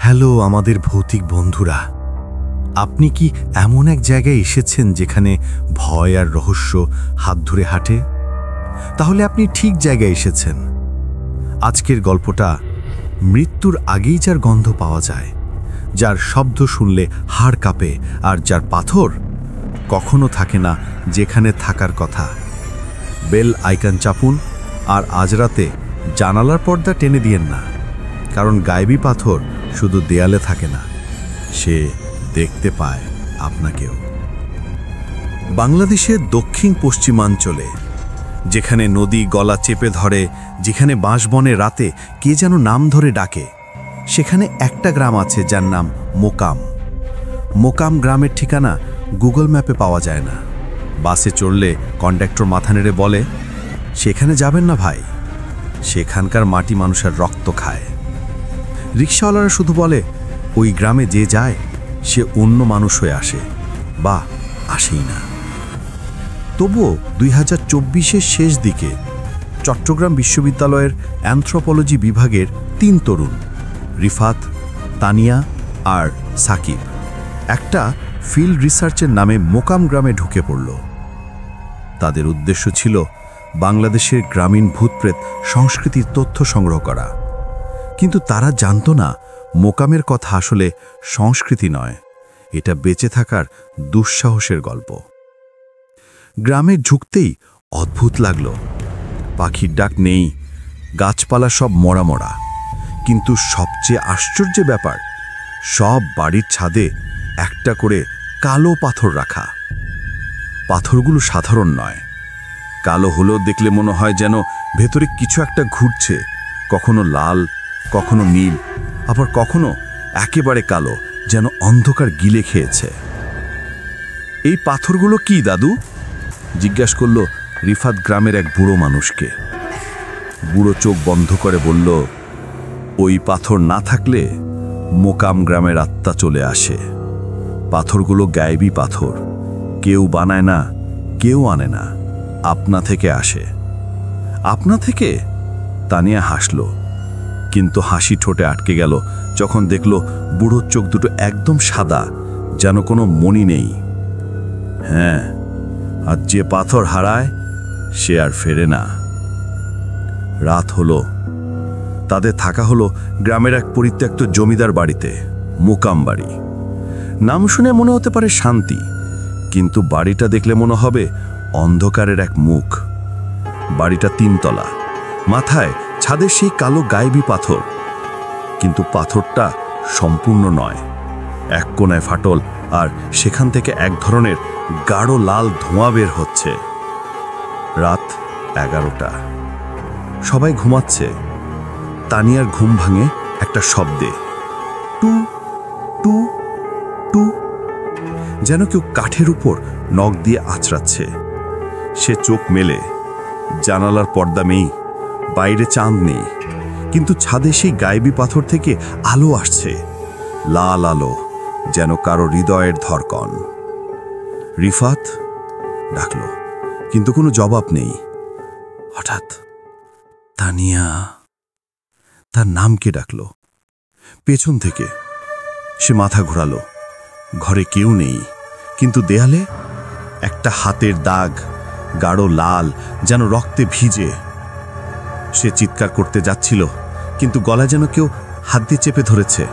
Hello আমাদের ভৌতিক বন্ধুরা, আপনি কি এমন এক জায়গায় এসেছেন যেখানে ভয় আর রহস্য হাত ধরে হাঁটে? তাহলে আপনি ঠিক জায়গায় এসেছেন। আজকের গল্পটা মৃত্যুর আগেই যার গন্ধ পাওয়া যায়, যার শব্দ শুনলে হাড় কাঁপে, আর যার পাথর কখনো থাকে না যেখানে থাকার কথা। বেল আইকন চাপুন, আর আজ রাতে জানালার পর্দা টেনে দিয়েন না, কারণ গায়েবী পাথর শুধু দেয়ালে থাকে না, সে দেখতে পায় আপনাকেও। বাংলাদেশের দক্ষিণ পশ্চিমাঞ্চলে, যেখানে নদী গলা চেপে ধরে, যেখানে বাঁশবনে রাতে কে যেন নাম ধরে ডাকে, সেখানে একটা গ্রাম আছে যার নাম মোকাম। মোকাম গ্রামের ঠিকানা গুগল ম্যাপে পাওয়া যায় না। বাসে চড়লে কন্ডাক্টর মাথা নেড়ে বলে, সেখানে যাবেন না ভাই, সেখানকার মাটি মানুষের রক্ত খায়। রিকশাওয়ালারা শুধু বলে, ওই গ্রামে যে যায় সে অন্য মানুষ হয়ে আসে, বা আসেই না। তবুও 2024-এর শেষ দিকে চট্টগ্রাম বিশ্ববিদ্যালয়ের অ্যানথ্রোপোলজি বিভাগের 3 তরুণ, রিফাত, তানিয়া আর সাকিব, একটা ফিল্ড রিসার্চের নামে মোকাম গ্রামে ঢুকে পড়ল। তাদের উদ্দেশ্য ছিল বাংলাদেশের গ্রামীণ ভূতপ্রেত সংস্কৃতির তথ্য সংগ্রহ করা। কিন্তু তারা জানত না মোকামের কথা আসলে সংস্কৃতি নয়, এটা বেঁচে থাকার দুঃসাহসের গল্প। গ্রামে ঢুকতেই অদ্ভুত লাগল। পাখির ডাক নেই, গাছপালা সব মরা মরা। কিন্তু সবচেয়ে আশ্চর্যের ব্যাপার, সব বাড়ির ছাদে একটা করে কালো পাথর রাখা। পাথরগুলো সাধারণ নয়, কালো হলেও দেখলে মনে হয় যেন ভেতরে কিছু একটা ঘুরছে, কখনো লাল, কখনো নীল, আবার কখনো একেবারে কালো, যেন অন্ধকার গিলে খেয়েছে। এই পাথরগুলো কি দাদু? জিজ্ঞাসা করল রিফাত গ্রামের এক বুড়ো মানুষকে। বুড়ো চোখ বন্ধ করে বলল, ওই পাথর না থাকলে মোকাম গ্রামের আত্মা চলে আসে। পাথরগুলো গায়েবী পাথর, কেউ বানায় না, কেউ আনে না, আপনা থেকে আসে। আপনা থেকে? তানিয়া হাসল, কিন্তু হাসি ঠোঁটে আটকে গেল যখন দেখল বুড়োর চোখ দুটো একদম সাদা, যেন কোনো মণি নেই। হ্যাঁ, আর যে পাথর হারায় সে আর ফেরে না। রাত হলো। তাদের থাকা হলো গ্রামের এক পরিত্যক্ত জমিদার বাড়িতে, মোকাম বাড়ি। নাম শুনে মনে হতে পারে শান্তি, কিন্তু বাড়িটা দেখলে মনে হবে অন্ধকারের এক মুখ। বাড়িটা 3 তলা, মাথায় ছাদে সেই কালো গায়েবী পাথর, কিন্তু পাথরটা সম্পূর্ণ নয়। এক কোণায় ফাটল, আর সেখান থেকে এক ধরনের গাঢ় লাল ধোঁয়া বের হচ্ছে। রাত 11টা, সবাই ঘুমাচ্ছে। তানিয়ার ঘুম ভাঙে একটা শব্দে, টু টু টু, যেন কেউ কাঠের উপর নখ দিয়ে আঁচড়াচ্ছে। সে চোখ মেলে, জানালার পর্দা নেই, বাইরে চাঁদ নেই, কিন্তু ছাদে সেই গায়েবী পাথর থেকে আলো আসছে, লাল আলো, যেন কারো হৃদয়ের ধড়কন। রিফাত ডাকল, কিন্তু কোনো জবাব নেই। হঠাৎ তানিয়া, তার নামকে ডাকল পেছন থেকে। সে মাথা ঘোরালো, ঘরে কেউ নেই, কিন্তু দেয়ালে একটা হাতের দাগ, গাঢ় লাল, যেন রক্তে ভিজে। সে চিৎকার করতে যাচ্ছিল, কিন্তু গলায় যেন কেউ হাত দিয়ে চেপে ধরেছে।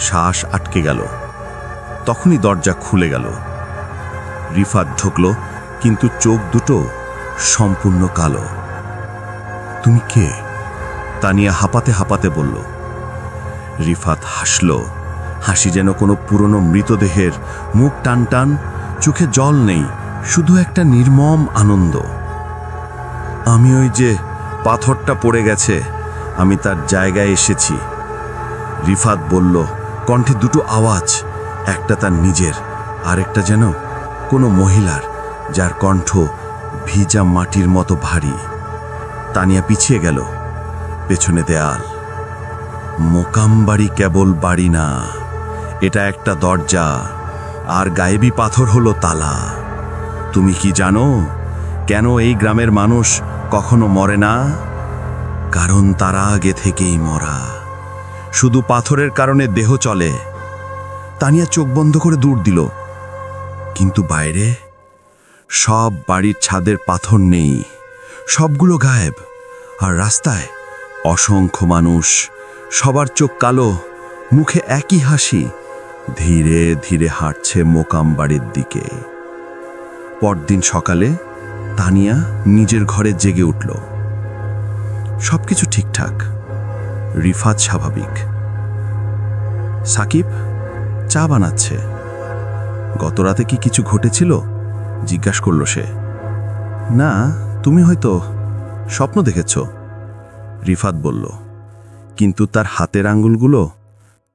শ্বাস আটকে গেল। তখনই দরজা খুলে গেল। রিফাত ঢুকল, কিন্তু চোখ দুটো সম্পূর্ণ কালো। তুমি কে? তানিয়া হাঁপাতে হাঁপাতে বলল। রিফাত হাসল, হাসি যেন কোনো পুরনো মৃতদেহের। মুখ টান টান, চোখে জল নেই, শুধু একটা নির্মম আনন্দ। আমি ওই যে পাথরটা পড়ে গেছে, আমি তার জায়গায় এসেছি। রিফাত বলল, কণ্ঠে দুটো আওয়াজ, একটা তার নিজের, আরেকটা যেন কোনো মহিলার, যার কণ্ঠ ভিজা মাটির মতো ভারী। তানিয়া পিছিয়ে গেল। পেছনে দেয়াল। মোকাম বাড়ি কেবল বাড়ি না, এটা একটা দরজা, আর গায়েবী পাথর হলো তালা। তুমি কি জানো কেন এই গ্রামের মানুষ কখনো মরে না? কারণ তারা আগে থেকেই মরা। শুধু পাথরের কারণে দেহ চলে। তানিয়া চোখ বন্ধ করে দৌড় দিল, কিন্তু বাইরে সব বাড়ির ছাদের পাথর নেই, সবগুলো গায়েব। আর রাস্তায় অসংখ্য মানুষ, সবার চোখ কালো, মুখে একই হাসি, ধীরে ধীরে হাঁটছে মোকাম বাড়ির দিকে। পরদিন সকালে তানিয়া নিজের ঘরে জেগে উঠল। সবকিছু ঠিকঠাক, রিফাত স্বাভাবিক, সাকিব চা বানাচ্ছে। গত রাতে কি কিছু ঘটেছিল জিজ্ঞাসা করল সে। না, তুমি হয়তো স্বপ্ন দেখেছ, রিফাত বলল, কিন্তু তার হাতের আঙ্গুলগুলো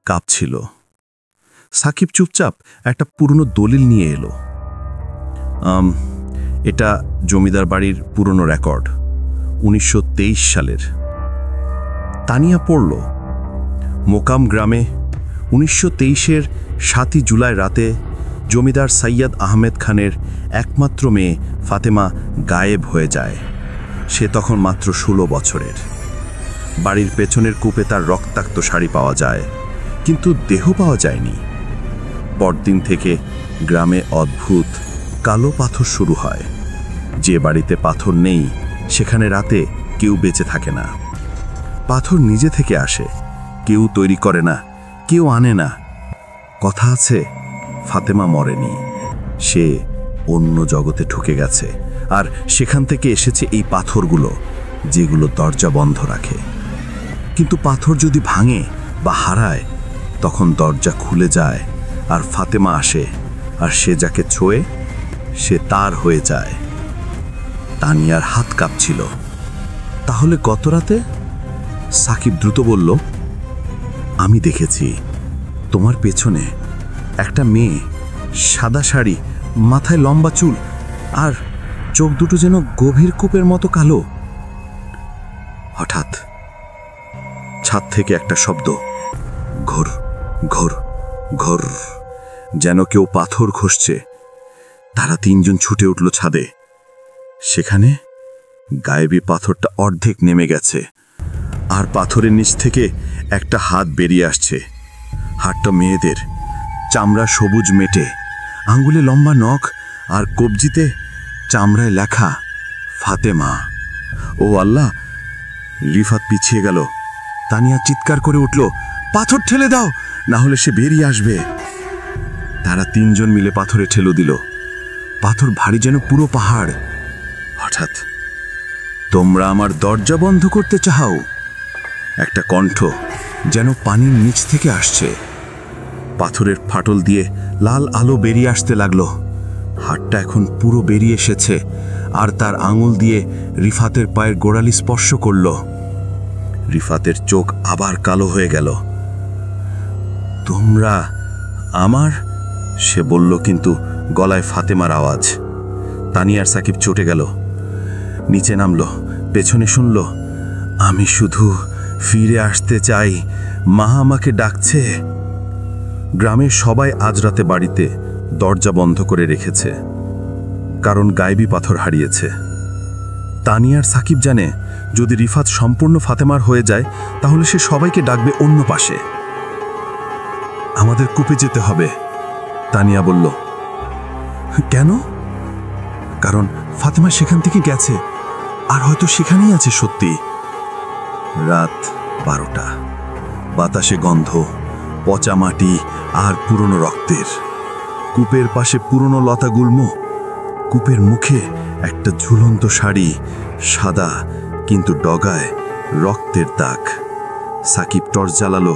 কাঁপছিল। সাকিব চুপচাপ একটা পুরনো দলিল নিয়ে এলো। এটা জমিদার বাড়ির পুরনো রেকর্ড, 1923 সালের। তানিয়া পড়ল, মোকাম গ্রামে 1923-এর 7 জুলাই রাতে জমিদার সৈয়দ আহমেদ খানের একমাত্র মেয়ে ফাতেমা গায়েব হয়ে যায়। সে তখন মাত্র 16 বছরের। বাড়ির পেছনের কূপে তার রক্তাক্ত শাড়ি পাওয়া যায়, কিন্তু দেহ পাওয়া যায়নি। পরদিন থেকে গ্রামে অদ্ভুত কালো পাথর শুরু হয়। যে বাড়িতে পাথর নেই সেখানে রাতে কেউ বেঁচে থাকে না। পাথর নিজে থেকে আসে, কেউ তৈরি করে না, কেউ আনে না। কথা আছে, ফাতেমা মরেনি, সে অন্য জগতে ঢুকে গেছে, আর সেখান থেকে এসেছে এই পাথরগুলো, যেগুলো দরজা বন্ধ রাখে। কিন্তু পাথর যদি ভাঙে বা হারায়, তখন দরজা খুলে যায় আর ফাতেমা আসে, আর সে যাকে ছোঁয়ে সে তার হয়ে যায়। তানিয়ার হাত কাঁপছিল। তাহলে গত রাতে? সাকিব দ্রুত বলল, আমি দেখেছি তোমার পেছনে একটা মেয়ে, সাদা শাড়ি, মাথায় লম্বা চুল, আর চোখ দুটো যেন গভীর কূপের মতো কালো। হঠাৎ ছাদ থেকে একটা শব্দ, ঘোর ঘোর ঘোর, যেন কেউ পাথর ঘষছে। তারা 3 জন ছুটে উঠল ছাদে। সেখানে গায়েবী পাথরটা অর্ধেক নেমে গেছে, আর পাথরের নিচ থেকে একটা হাত বেরিয়ে আসছে। হাতটা মেয়েদের, চামড়া সবুজ মেটে, আঙ্গুলে লম্বা নখ, আর কবজিতে চামড়ায় লেখা ফাতেমা। ও আল্লাহ! রিফাত পিছিয়ে গেল। তানিয়া চিৎকার করে উঠল, পাথর ঠেলে দাও, না হলে সে বেরিয়ে আসবে। তারা 3 জন মিলে পাথরে ঠেলো দিল। পাথর ভারী যেন পুরো পাহাড়। হঠাৎ, তোমরা আমার দরজা বন্ধ করতে চাও? একটা কণ্ঠ যেন পানির নিচ থেকে আসছে। পাথরের ফাটল দিয়ে লাল আলো বেরিয়ে আসতে লাগলো। হাতটা এখন পুরো বেরিয়ে এসেছে, আর তার আঙুল দিয়ে রিফাতের পায়ের গোড়ালি স্পর্শ করল। রিফাতের চোখ আবার কালো হয়ে গেল। তোমরা আমার, সে বলল, কিন্তু গলায় ফাতেমার আওয়াজ। তানিয়ার সাকিব চটে গেল, নিচে নামলো, পেছনে শুনল, আমি শুধু ফিরে আসতে চাই, মা আমাকে ডাকছে। গ্রামের সবাই আজ রাতে বাড়িতে দরজা বন্ধ করে রেখেছে, কারণ গায়েবী পাথর হারিয়েছে। তানিয়ার সাকিব জানে, যদি রিফাত সম্পূর্ণ ফাতেমার হয়ে যায়, তাহলে সে সবাইকে ডাকবে অন্য পাশে। আমাদের কূপে যেতে হবে, তানিয়া বলল। কেন? কারণ ফাতেমা সেখান থেকে গেছে, আর হয়তো সেখানেই আছে সত্যি। রাত 12টা, বাতাসে গন্ধ, পচা মাটি আর পুরনো রক্তের। কূপের পাশে পুরনো লতা গুল্ম, কূপের মুখে একটা ঝুলন্ত শাড়ি, সাদা কিন্তু ডগায় রক্তের দাগ। সাকিব টর্চ জ্বালালো।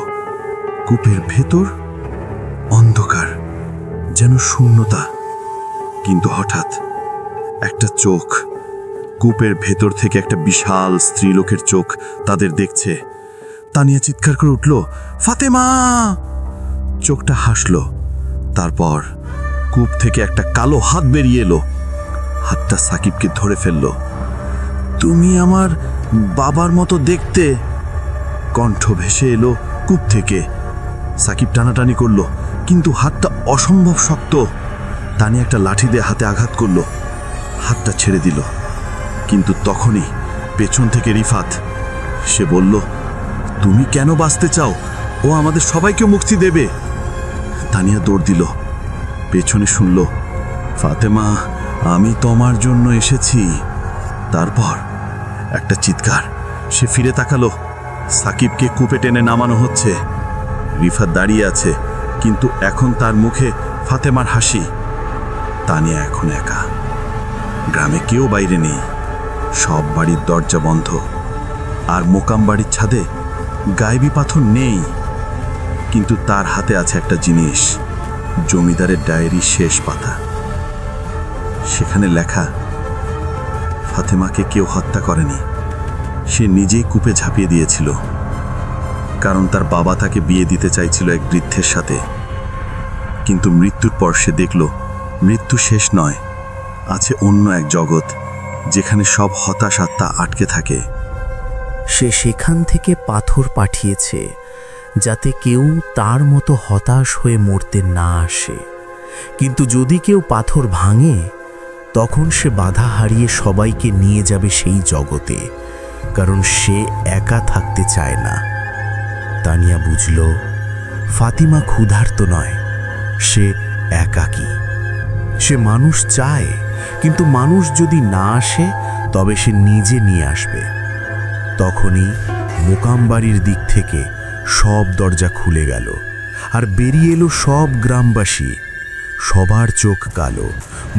কূপের ভেতর অন্ধকার, যেন শূন্যতা। কিন্তু হঠাৎ একটা চোখ, কূপের ভেতর থেকে একটা বিশাল স্ত্রীলোকের চোখ তাদের দেখছে। তানিয়া চিৎকার করে উঠল, ফাতেমা! চোখটা হাসল। তারপর কূপ থেকে একটা কালো হাত বেরিয়ে এলো। হাতটা সাকিবকে ধরে ফেলল। তুমি আমার বাবার মতো দেখতে, কণ্ঠ ভেসে এলো কূপ থেকে। সাকিব টানাটানি করল, কিন্তু হাতটা অসম্ভব শক্ত। তানিয়া একটা লাঠি দিয়ে হাতে আঘাত করল, হাতটা ছেড়ে দিল। কিন্তু তখনই পেছন থেকে রিফাত। সে বলল, তুমি কেন বাঁচতে চাও? ও ও আমাদের সবাইকে মুক্তি দেবে। তানিয়া দৌড় দিল, পেছনে শুনল, ফাতেমা, আমি তোমার জন্য এসেছি। তারপর একটা চিৎকার। সে ফিরে তাকালো, সাকিবকে কূপে টেনে নামানো হচ্ছে। রিফাত দাঁড়িয়ে আছে, কিন্তু এখন তার মুখে ফাতেমার হাসি। তানিয়া এখন একা। গ্রামে কেউ বাইরে নেই, সব বাড়ির দরজা বন্ধ। আর মোকাম বাড়ির ছাদে গায়েবী পাথর নেই, কিন্তু তার হাতে আছে একটা জিনিস, জমিদারের ডায়েরির শেষ পাতা। সেখানে লেখা, ফাতেমাকে কেউ হত্যা করেনি, সে নিজেই কূপে ঝাঁপিয়ে দিয়েছিল, কারণ তার বাবা তাকে বিয়ে দিতে চাইছিল এক বৃদ্ধের সাথে। কিন্তু মৃত্যুর পর সে দেখল মৃত্যু শেষ নয়, আছে অন্য এক জগৎ যেখানে সব হতাশ আত্মা আটকে থাকে। সে সেখান থেকে পাথর পাঠিয়েছে যাতে কেউ তার মতো হতাশ হয়ে মরতে না আসে। কিন্তু যদি কেউ পাথর ভাঙে, তখন সে বাধা হারিয়ে সবাইকে নিয়ে যাবে সেই জগতে, কারণ সে একা থাকতে চায় না। তানিয়া বুঝল, ফাতিমা ক্ষুধার্ত নয়, সে একাকী। সে মানুষ চায়, কিন্তু মানুষ যদি না আসে তবে সে নিজে নিয়ে আসবে। তখনই মোকাম বাড়ির দিক থেকে সব দরজা খুলে গেল, আর বেরিয়ে এলো সব গ্রামবাসী। সবার চোখ কালো,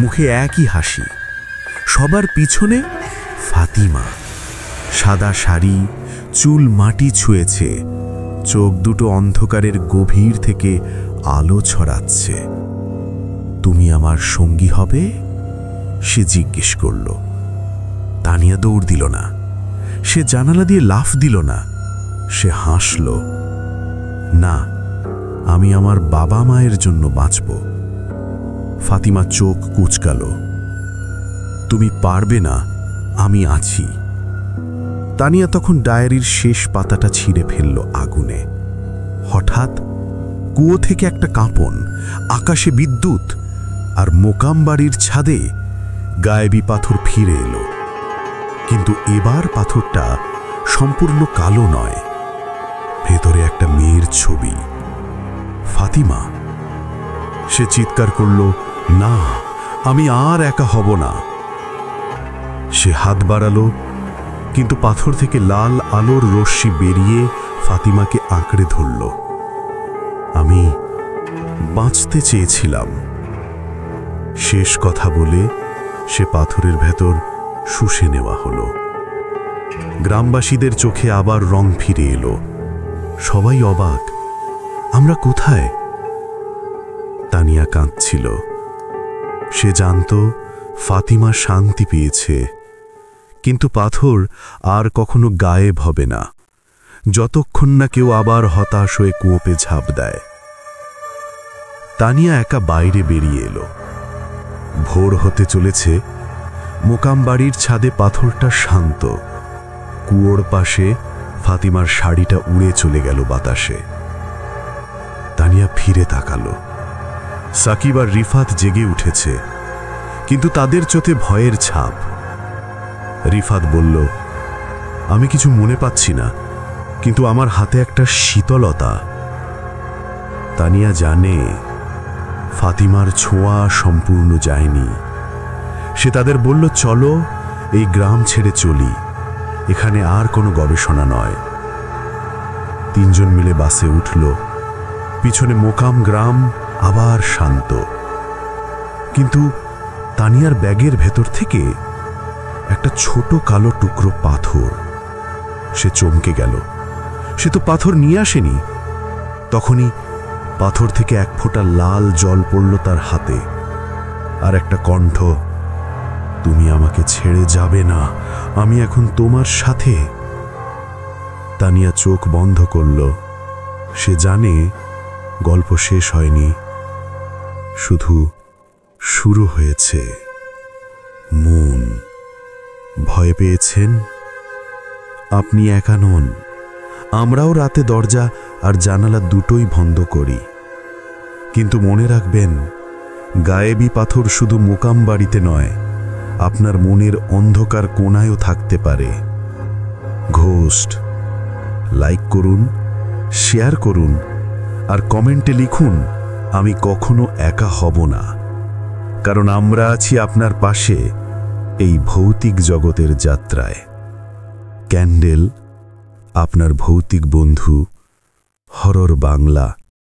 মুখে একই হাসি। সবার পিছনে ফাতিমা, সাদা শাড়ি, চুল মাটি ছুঁয়েছে, চোখ দুটো অন্ধকারের গভীর থেকে আলো ছড়াচ্ছে। তুমি আমার সঙ্গী হবে? সে জিজ্ঞেস করল। তানিয়া দৌড় দিল না, সে জানালা দিয়ে লাফ দিল না, সে হাসল। না, আমি আমার বাবা মায়ের জন্য বাঁচব। ফাতিমা চোখ কুঁচকালো। তুমি পারবে না, আমি আছি। তানিয়া তখন ডায়েরির শেষ পাতাটা ছিঁড়ে ফেলল আগুনে। হঠাৎ কুয়ো থেকে একটা কাঁপন, আকাশে বিদ্যুৎ, আর মোকাম বাড়ির ছাদে গায়েবী পাথর ফিরে এলো। কিন্তু এবার পাথরটা সম্পূর্ণ কালো নয়, ভেতরে একটা মেয়ের ছবি, ফাতিমা। সে চিৎকার করল, না, আমি আর একা হব না। সে হাত বাড়ালো, কিন্তু পাথর থেকে লাল আলোর রশ্মি বেরিয়ে ফাতিমাকে আঁকড়ে ধরল। আমি বাঁচতে চেয়েছিলাম। শেষ কথা বলে সে পাথরের ভেতর শুষে নেওয়া হলো। গ্রামবাসীদের চোখে আবার রং ফিরে এলো। সবাই অবাক, আমরা কোথায়? তানিয়া কাঁদছিল। সে জানত ফাতিমা শান্তি পেয়েছে, কিন্তু পাথর আর কখনো গায়েব হবে না, যতক্ষণ না কেউ আবার হতাশ হয়ে কুয়োপে ঝাঁপ দেয়। তানিয়া একা বাইরে বেরিয়ে এলো। ভোর হতে চলেছে। মোকাম বাড়ির ছাদে পাথরটা শান্ত। কুয়োর পাশে ফাতিমার শাড়িটা উড়ে চলে গেল বাতাসে। তানিয়া ফিরে তাকালো। সাকিব আর রিফাত জেগে উঠেছে, কিন্তু তাদের চোখে ভয়ের ছাপ। রিফাত বলল, আমি কিছু মনে পাচ্ছি না, কিন্তু আমার হাতে একটা শীতলতা। তানিয়া জানে ফাতিমার ছোঁয়া সম্পূর্ণ যায়নি। সে তাদের বলল, চলো এই গ্রাম ছেড়ে চলি, এখানে আর কোনো গবেষণা নয়। তিনজন মিলে বাসে উঠল। পিছনে মোকাম গ্রাম আবার শান্ত, কিন্তু তানিয়ার ব্যাগের ভেতর থেকে একটা ছোট কালো টুকরো পাথর। সে চমকে গেল, সে তো পাথর নিয়ে আসেনি। তখনই পাথর থেকে এক ফোঁটা লাল জল পড়ল তার হাতে, আর একটা কণ্ঠ, তুমি আমাকে ছেড়ে যাবে না, আমি এখন তোমার সাথে। তানিয়া চোখ বন্ধ করল। সে জানে গল্প শেষ হয়নি, শুধু শুরু হয়েছে। মন, ভয় পেয়েছেন? আপনি একা নন। আমরাও রাতে দরজা আর জানালা দুটোই বন্ধ করি। কিন্তু মনে রাখবেন, গায়েবী পাথর শুধু মোকাম বাড়িতে নয়, আপনার মনের অন্ধকার কোণায়ও থাকতে পারে। ঘোস্ট। লাইক করুন, শেয়ার করুন আর কমেন্টে লিখুন, আমি কখনো একা হব না, কারণ আমরা আছি আপনার পাশে এই ভৌতিক জগতের যাত্রায়। ক্যান্ডেল, আপনার ভৌতিক বন্ধু, হরর বাংলা।